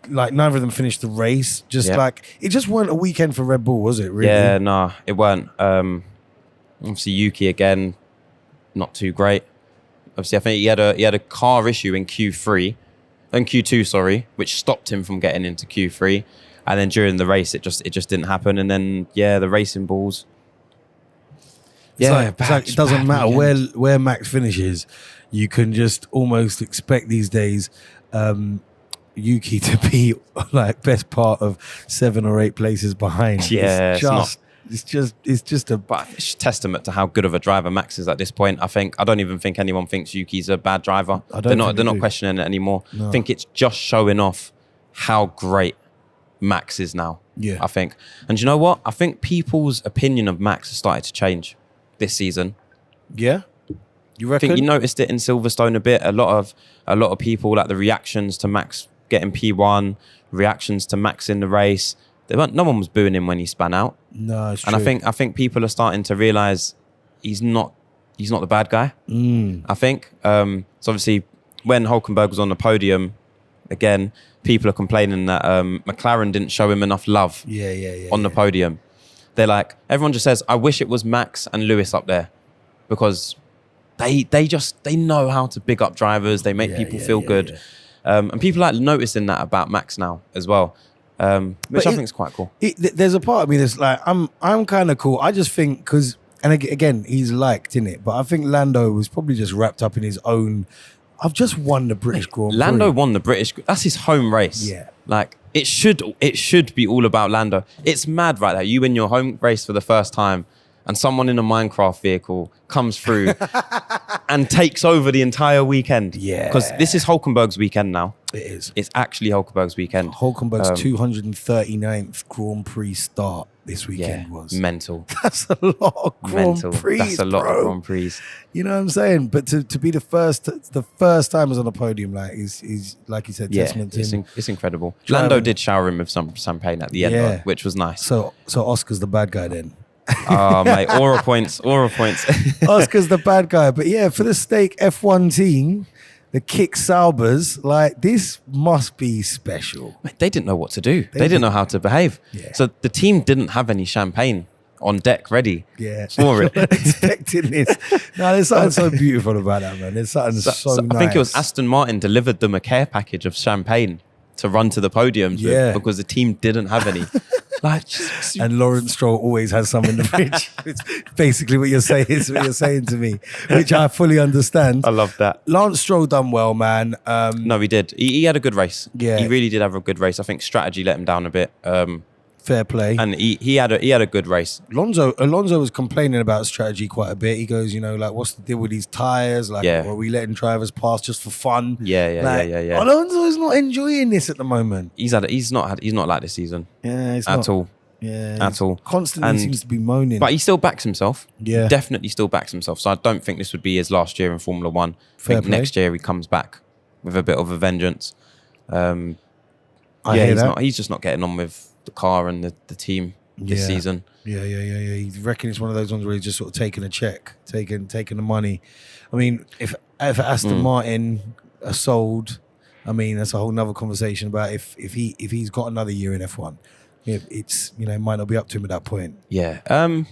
like neither of them finished the race. Just Yeah. like it just weren't a weekend for Red Bull, was it? Really? Yeah, no, it weren't. Obviously, Yuki again, not too great. Obviously, I think he had a car issue in Q2, sorry, which stopped him from getting into Q3. And then during the race, it just didn't happen. And then the racing bulls. It's like it doesn't matter weekend. where Max finishes. You can just almost expect these days Yuki to be like best part of 7 or 8 places behind. Yeah, it's just a. But it's testament to how good of a driver Max is at this point. I don't even think anyone thinks Yuki's a bad driver. They're not questioning it anymore. No. I think it's just showing off how great Max is now. Yeah. I think. And you know what? I think people's opinion of Max has started to change this season. Yeah, you I reckon? think you noticed it in Silverstone a bit. A lot of people, like the reactions to Max getting P1, reactions to Max in the race. No one was booing him when he span out. No, it's And true. I think people are starting to realise he's not the bad guy. I think. So obviously when Hulkenberg was on the podium, again, people are complaining that McLaren didn't show him enough love on the podium. They're like, everyone just says, I wish it was Max and Lewis up there because they know how to big up drivers. They make people feel good. And people are noticing that about Max now as well, which I think is quite cool. There's a part of me that's like, I'm kind of cool. I just think because And again, he's liked, innit? But I think Lando was probably just wrapped up in his own. I've just won the British Grand Prix. Lando won the British. That's his home race. Yeah. Like it should be all about Lando. It's mad, right? That you win your home race for the first time, and someone in a Minecraft vehicle comes through and takes over the entire weekend. Yeah. Because this is Hulkenberg's weekend now. It is. It's actually Hulkenberg's weekend. Hulkenberg's 239th Grand Prix start this weekend was. Mental. That's a lot of Grand Prix. That's a lot of Grand Prix. You know what I'm saying? But to be the first timers on the podium, like is like you said, testament to him. It's incredible. Lando did shower him with some champagne at the end, though, which was nice. So Oscar's the bad guy then. Oh, mate, aura points. Oscar's the bad guy. But yeah, for the Stake F1 team, the Kick Saubers, like this must be special. Mate, they didn't know what to do. They didn't know how to behave. Yeah. So the team didn't have any champagne on deck ready for it. Expecting this. No, there's something so beautiful about that, man. There's something so nice. I think it was Aston Martin delivered them a care package of champagne to run to the podiums with because the team didn't have any. And Lawrence Stroll always has some in the fridge. It's basically what you're saying. Is what you're saying to me, which I fully understand. I love that. Lance Stroll done well, man. No, he did. He had a good race. Yeah, he really did have a good race. I think strategy let him down a bit. Fair play. And he had a good race. Alonso was complaining about strategy quite a bit. He goes, like, what's the deal with these tires? Like, are we letting drivers pass just for fun? Yeah. Alonso is not enjoying this at the moment. He's not like this season. Yeah, he's at all. Yeah, at all. Constantly seems to be moaning. But he still backs himself. Yeah, definitely still backs himself. So I don't think this would be his last year in Formula One. I think next year he comes back with a bit of a vengeance. He's just not getting on with the car and the team this season. Yeah. He reckon it's one of those ones where he's just sort of taking a check, taking the money. I mean, if Aston Martin are sold, I mean that's a whole nother conversation about if he's got another year in F1. It's it might not be up to him at that point. Yeah.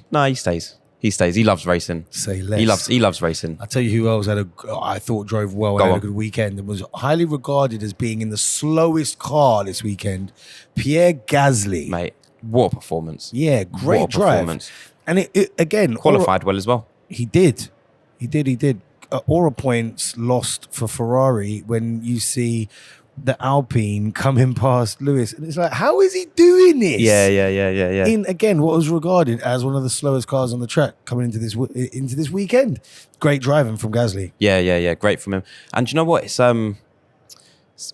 No, he stays. He stays. He loves racing. Say less. He loves racing. I'll tell you who else I thought drove well and had a good weekend and was highly regarded as being in the slowest car this weekend. Pierre Gasly. Mate, what a performance. Yeah, great drive. And it again qualified well as well. He did. Aura points lost for Ferrari when you see the Alpine coming past Lewis, and it's like, how is he doing this? Yeah. In again, what was regarded as one of the slowest cars on the track coming into this weekend. Great driving from Gasly. Yeah. Great from him. And you know what? It's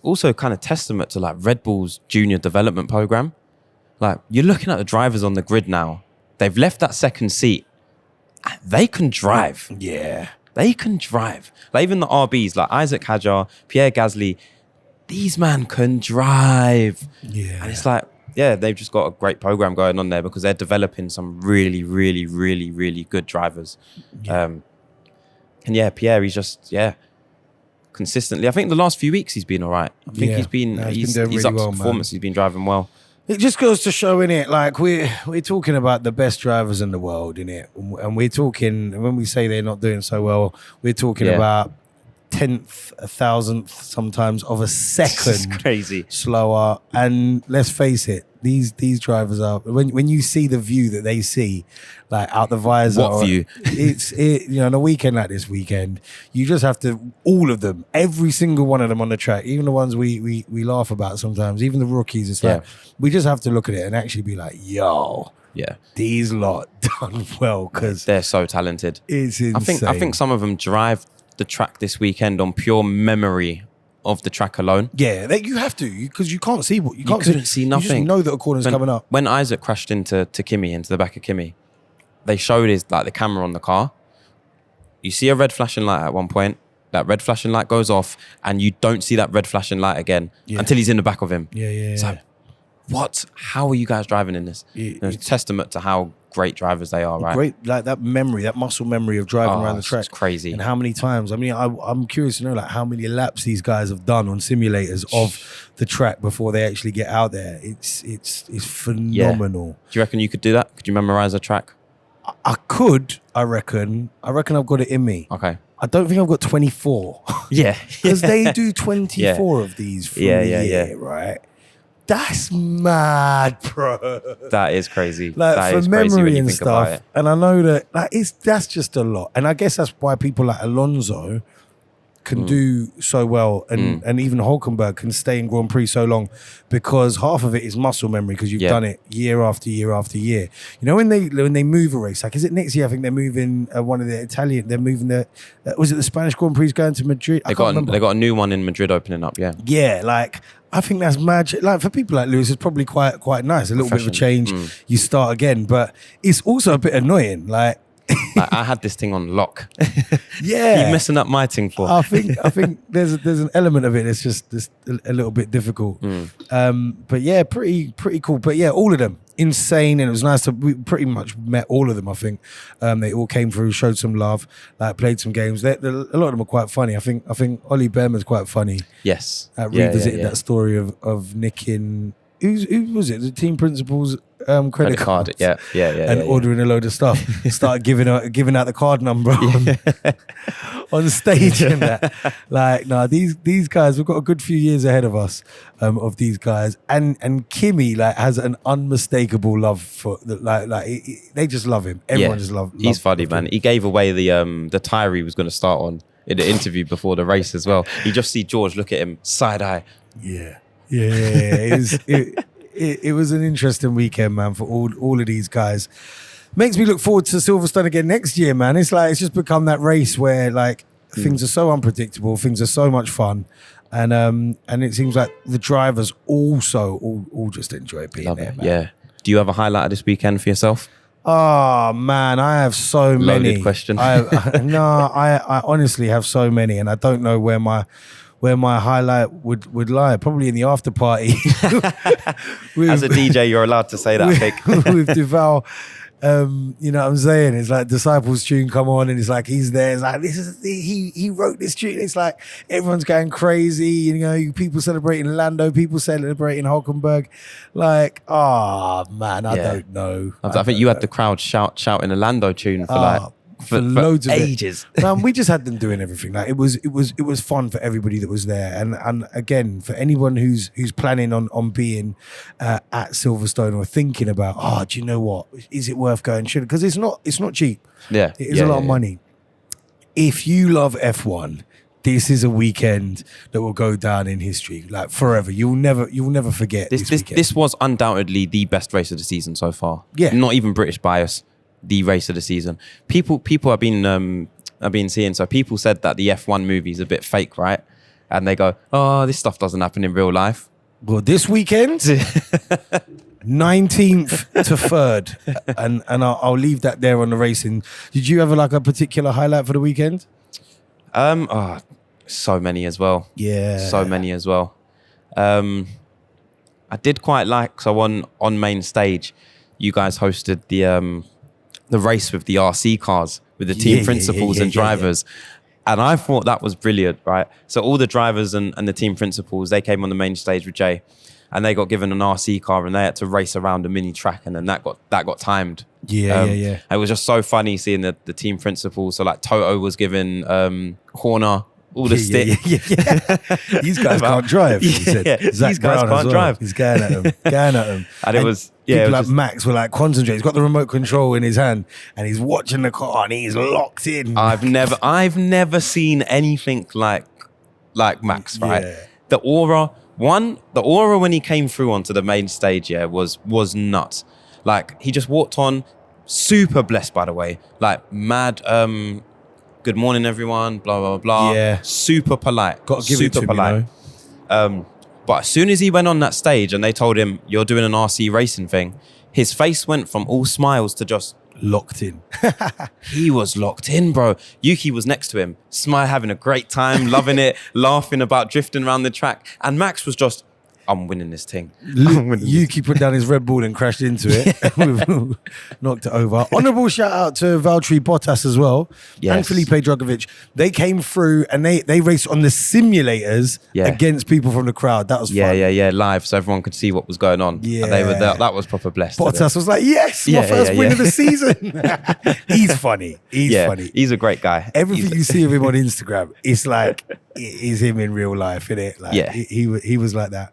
also kind of testament to like Red Bull's junior development program. Like you're looking at the drivers on the grid now. They've left that second seat. They can drive. Yeah, they can drive. Like even the RBs, like Isaac Hadjar, Pierre Gasly. These men can drive. Yeah. And it's like, they've just got a great program going on there because they're developing some really, really, really, really good drivers. Yeah. And Pierre, he's just, consistently. I think the last few weeks he's been all right. I think he's been up to performance. He's been driving well. It just goes to show, innit? Like we're talking about the best drivers in the world, innit? And we're talking, when we say they're not doing so well, we're talking about 1/10, 1,000th sometimes of a second crazy slower. And let's face it, these drivers are, when you see the view that they see, like out the visor. What view? On a weekend like this weekend, you just have to, all of them, every single one of them on the track, even the ones we laugh about sometimes, even the rookies, it's like, we just have to look at it and actually be like, yo. Yeah, these lot done well because they're so talented. It's insane. I think some of them drive the track this weekend on pure memory of the track alone. Yeah, you have to because you can't see what you couldn't see nothing. You just know that a corner's coming up. When Isaac crashed into the back of Kimi, they showed the camera on the car. You see a red flashing light at one point. That red flashing light goes off, and you don't see that red flashing light again until he's in the back of him. Yeah. It's like, what? How are you guys driving in this? It's a testament to how great drivers they are, right? Great, like that memory, that muscle memory of driving around the track. It's crazy. And how many times? I mean, I'm curious to know like how many laps these guys have done on simulators of the track before they actually get out there. It's phenomenal. Yeah. Do you reckon you could do that? Could you memorize a track? I could. I reckon I've got it in me. Okay. I don't think I've got 24. Yeah. Because they do 24 of these for a year, right? That's mad, bro. That is crazy. Like That for is crazy memory when you and think about stuff. it. And I know that that's just a lot. And I guess that's why people like Alonso can do so well, and even Hulkenberg can stay in Grand Prix so long, because half of it is muscle memory, because you've done it year after year after year. You know, when they move a race, like, is it next year? I think they're moving one of the Italian. They're moving was it the Spanish Grand Prix going to Madrid? I can't remember. They got a new one in Madrid opening up. Yeah. Yeah, like I think that's magic. Like for people like Lewis, it's probably quite nice. A little bit of a change. You start again, but it's also a bit annoying. Like I had this thing on lock. Yeah, you messing up my thing for. I think there's an element of it that's just a little bit difficult. But yeah, pretty cool. But yeah, all of them insane, and it was nice we pretty much met all of them. I think they all came through, showed some love, like played some games. A lot of them are quite funny. I think Ollie Behrman's quite funny. Yes, revisiting that story of nicking. Who was it? The team principal's credit card. Yeah. And ordering a load of stuff. Started giving out the card number on stage and that. Like, no, these guys, we've got a good few years ahead of us of these guys. And Kimi like has an unmistakable love for they just love him. Everyone just love. He's funny, man. He gave away the tire he was going to start on in the interview before the race as well. You just see George look at him side eye. Yeah. It was an interesting weekend, man, for all of these guys. Makes me look forward to Silverstone again next year, man. It's just become that race where like things are so unpredictable, things are so much fun, and it seems like the drivers also all just enjoy being there, man. Yeah. Do you have a highlight of this weekend for yourself? Oh man, I have so many. Loaded question. I honestly have so many, and I don't know where my highlight would lie. Probably in the after party. As a DJ, you're allowed to say that, I think. With Duval, you know what I'm saying? It's like Disciples tune come on, and it's like he's there. It's like he wrote this tune. It's like everyone's going crazy. You know, people celebrating Lando, people celebrating Hulkenberg. Like, man, I don't know. I think you had the crowd shouting a Lando tune for loads of ages. Man, we just had them doing everything. Like it was fun for everybody that was there, and again for anyone who's planning on being at Silverstone or thinking about, do you know what, is it worth going? Because it's not cheap. Yeah, it is a lot of money. If you love F1, this is a weekend that will go down in history, like forever. You'll never forget this weekend. This was undoubtedly the best race of the season so far. Yeah, not even British bias. The race of the season. People have been seeing. So people said that the F1 movie is a bit fake, right? And they go, "Oh, this stuff doesn't happen in real life." Well, this weekend, 19th to 3rd, and I'll leave that there on the racing. Did you have a particular highlight for the weekend? So many as well. Yeah, so many as well. I did quite like, so on main stage, you guys hosted the race with the RC cars, with the team principals and drivers. And I thought that was brilliant, right? So all the drivers and the team principals, they came on the main stage with Jay, and they got given an RC car, and they had to race around a mini track, and then that got timed. It was just so funny seeing the team principals. So like Toto was given Horner all the stick. These guys can't drive. He said. These guys can't drive. He's going at them. And it was people like Max were like concentrate. He's got the remote control in his hand and he's watching the car and he's locked in. I've never seen anything like Max, right? Yeah. The aura when he came through onto the main stage, was nuts. Like he just walked on, super blessed, by the way. Like mad good morning, everyone, blah, blah, blah. Yeah. Super polite. Got to give it to him, you know? But as soon as he went on that stage and they told him, you're doing an RC racing thing, his face went from all smiles to just... locked in. He was locked in, bro. Yuki was next to him, having a great time, loving it, laughing about drifting around the track. And Max was just... I'm winning this thing. Yuki put down his Red Bull and crashed into it. Knocked it over. Honourable shout out to Valtteri Bottas as well. Yes. And Felipe Drugovich. They came through and they raced on the simulators against people from the crowd. That was fun. Yeah, live, so everyone could see what was going on. Yeah. And they were there. That was proper blessed. Bottas was like, yes, my first win of the season. He's funny. He's funny. He's a great guy. Everything you see of him on Instagram, it's like, it is him in real life, isn't it? Like, he was like that.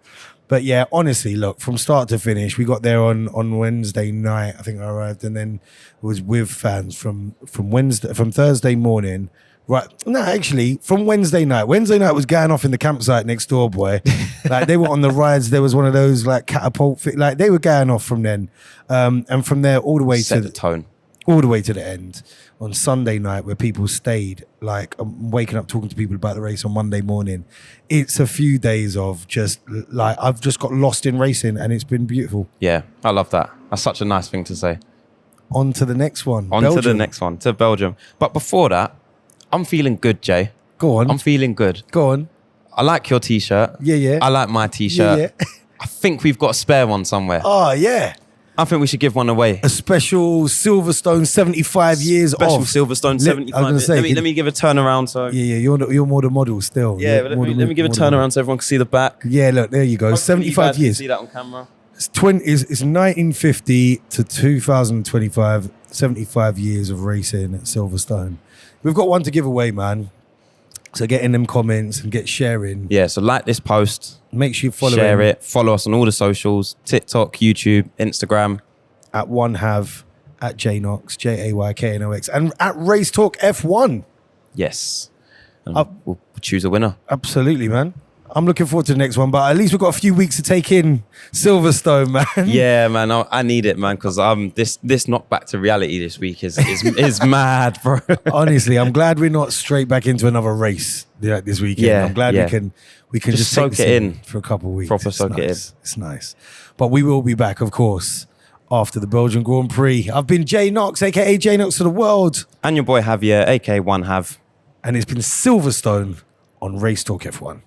But yeah, honestly, look, from start to finish, we got there on Wednesday night. I think I arrived, and then was with fans from Thursday morning. Right, no, actually, from Wednesday night. Wednesday night was going off in the campsite next door, boy. Like they were on the rides. There was one of those like catapult, like they were going off from then, and from there all the way Set to the tone. all the way to the end on Sunday night, where people stayed. Like I'm waking up talking to people about the race on Monday morning. It's a few days of just like I've just got lost in racing, and it's been beautiful. Yeah, I love that. That's such a nice thing to say. On to the next one. On to the next one, to Belgium. But before that, I'm feeling good, Jay. Go on. I'm feeling good. Go on. I like your T-shirt. Yeah. I like my T-shirt. Yeah. I think we've got a spare one somewhere. Oh, yeah. I think we should give one away. A special Silverstone 75 years Special off. Silverstone 75. I was gonna say, let me give a turnaround. So Yeah, you're more the model still. yeah, but let me give a turnaround so everyone can see the back. Yeah, look, there you go. Hopefully you 75 guys can years. see that on camera. It's 1950 to 2025. 75 years of racing at Silverstone. We've got one to give away, man. So get in them comments and get sharing. Yeah, so like this post. Make sure you follow Share it. Follow us on all the socials. TikTok, YouTube, Instagram. at OneHav, at JKnox, JAYKNOX, and at Race Talk F1. Yes. And we'll choose a winner. Absolutely, man. I'm looking forward to the next one, but at least we've got a few weeks to take in Silverstone, man. Yeah, man. I need it, man, because this knock back to reality this week is mad, bro. Honestly, I'm glad we're not straight back into another race this weekend. Yeah, I'm glad we can just soak take it this in for a couple of weeks. Proper It's soak it in. nice. It's nice. But we will be back, of course, after the Belgian Grand Prix. I've been JKnox, aka JKnox to the world. And your boy Javier, aka OneHav. And it's been Silverstone on Race Talk F1.